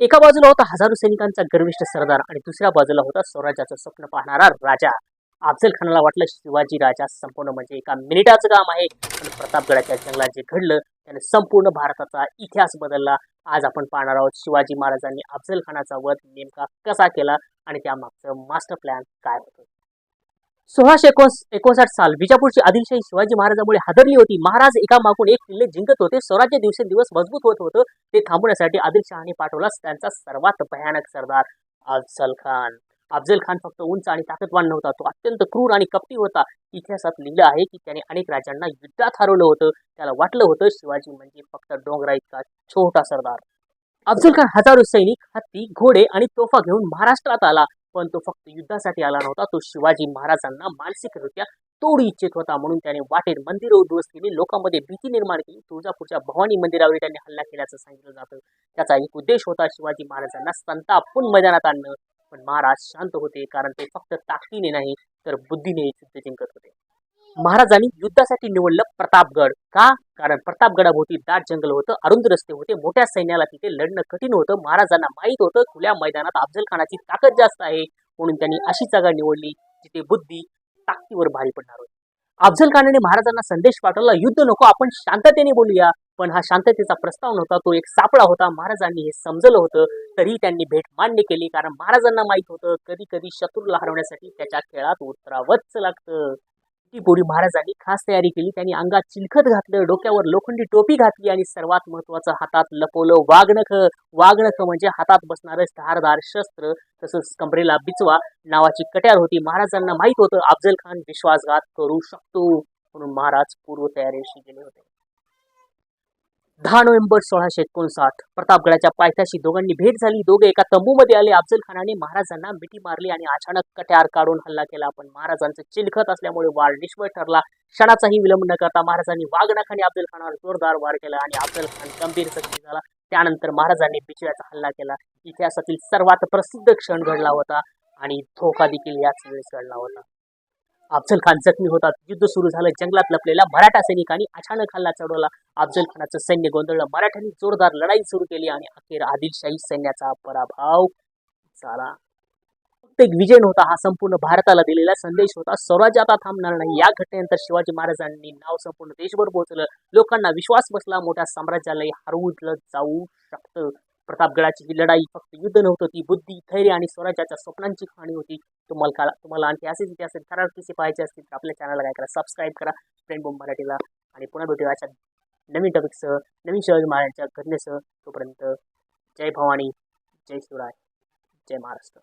एका बाजूला होता हजारो सैनिकांचा गर्विष्ठ सरदार आणि दुसऱ्या बाजूला होता स्वराज्याचं स्वप्न पाहणारा राजा. अफझल खानाला वाटलं शिवाजी राजा संपूर्ण म्हणजे एका मिनिटाचं काम आहे. पण प्रतापगडाच्या जंगलात जे घडलं त्याने संपूर्ण भारताचा इतिहास बदलला. आज आपण पाहणार आहोत शिवाजी महाराजांनी अफझल खानाचा वध नेमका कसा केला आणि त्यामागचं मास्टर प्लॅन काय होतं. 1659 साल विजापूरची आदिलशाही शिवाजी महाराजांमुळे हादरली होती. महाराज एका मागून एक किल्ले जिंकत होते. स्वराज्य दिवसेंदिवस मजबूत होत होतं. ते थांबवण्यासाठी आदिलशहाने पाठवला त्यांचा सर्वात भयानक सरदार अफझल खान. अफझल खान फक्त उंच आणि ताकदवान नव्हता, तो अत्यंत क्रूर आणि कपटी होता. इतिहासात लिहिलं आहे की त्याने अनेक राजांना युद्धात हरवलं होतं. त्याला वाटलं होतं शिवाजी म्हणजे फक्त डोंगरा इतका छोटा सरदार. अफझल खान हजारो सैनिक, हत्ती, घोडे आणि तोफा घेऊन महाराष्ट्रात आला. पण तो फक्त युद्धासाठी आला नव्हता, तो शिवाजी महाराजांना मानसिकरित्या तोडू इच्छित होता. म्हणून त्याने वाटेत मंदिरं उद्ध्वस्त केली, लोकांमध्ये भीती निर्माण केली. तुळजापूरच्या भवानी मंदिरावर त्यांनी हल्ला केल्याचं सांगितलं जातं. त्याचा एक उद्देश होता शिवाजी महाराजांना संतापून मैदानात आणणं. पण महाराज शांत होते, कारण ते फक्त ताकदीने नाही तर बुद्धीने युद्ध जिंकत होते. महाराजांनी युद्धासाठी निवडलं प्रतापगड. का? कारण प्रतापगडाभोवती दाट जंगल होतं, अरुंद रस्ते होते, मोठ्या सैन्याला तिथे लढणं कठीण होतं. महाराजांना माहीत होतं खुल्या मैदानात अफझल खानाची ताकद जास्त आहे. म्हणून त्यांनी अशी जागा निवडली जिथे बुद्धी ताकदीवर भारी पडणार होती. अफझल खानाने महाराजांना संदेश पाठवला, युद्ध नको, आपण शांततेने बोलूया. पण हा शांततेचा प्रस्ताव नव्हता, तो एक सापळा होता. महाराजांनी हे समजलं होतं, तरी त्यांनी भेट मान्य केली, कारण महाराजांना माहित होतं कधी कधी शत्रूला हरवण्यासाठी त्याच्या खेळात उतरावंच लागतं. पुढे महाराजांनी खास तयारी केली. त्यांनी अंगात चिलखत घातलं, डोक्यावर लोखंडी टोपी घातली आणि सर्वात महत्वाचं हातात लपवलं वाघनख. वाघनख म्हणजे हातात बसणारं धारदार शस्त्र. तसंच कमरेला बिचवा नावाची कट्यार होती. महाराजांना माहित होतं अफझल खान विश्वासघात करू शकतो, म्हणून महाराज पूर्व तयारीशी गेले होते. 10 नोव्हेंबर 1659 प्रतापगडाच्या पायथ्याशी दोघांनी भेट झाली. दोघे एका तंबूमध्ये आले. अफझल खानाने महाराजांना मिठी मारली आणि अचानक कट्यार काढून हल्ला केला. पण महाराजांचं चिलखत असल्यामुळे वार निष्फळ ठरला. क्षणाचाही विलंब न करता महाराजांनी वाघनखाने अफझल खानावर जोरदार वार केला आणि अफझल खान गंभीर जखमी झाला. त्यानंतर महाराजांनी बिचव्याचा हल्ला केला. इतिहासातील सर्वात प्रसिद्ध क्षण घडला होता आणि धोका देखील याच वेळेस घडला होता. अफझल खान जखमी होता. युद्ध सुरू झालं. जंगलात लपलेल्या मराठा सैनिकांनी अचानक हल्ला चढवला. अफझल खानाचं सैन्य गोंधळलं. मराठ्यांनी जोरदार लढाई सुरू केली आणि अखेर आदिलशाही सैन्याचा पराभव झाला. फक्त एक विजय नव्हता, हा संपूर्ण भारताला दिलेला संदेश होता. स्वराज्य आता थांबणार नाही. या घटनेनंतर शिवाजी महाराजांनी नाव संपूर्ण देशभर पोहोचलं. लोकांना विश्वास बसला, मोठ्या साम्राज्यालाही हरवलं जाऊ शकतं. प्रतापगडाची ही लढाई फक्त युद्ध नव्हतं, ती बुद्धी, धैर्य आणि स्वराज्याच्या स्वप्नांची कहाणी होती. तुम्हाला आणखी असेच इतिहास थरार किस्से पाहायचे असतील तर आपल्या चॅनलला काय करा, सबस्क्राईब करा फ्रेंड बॉम्ब मराठीला. आणि पुन्हा भेटूया अशा नवीन टॉपिकसह, नवीन शिवाजी महाराजांच्या घटनेसह. तोपर्यंत जय भवानी, जय शिवराय, जय महाराष्ट्र.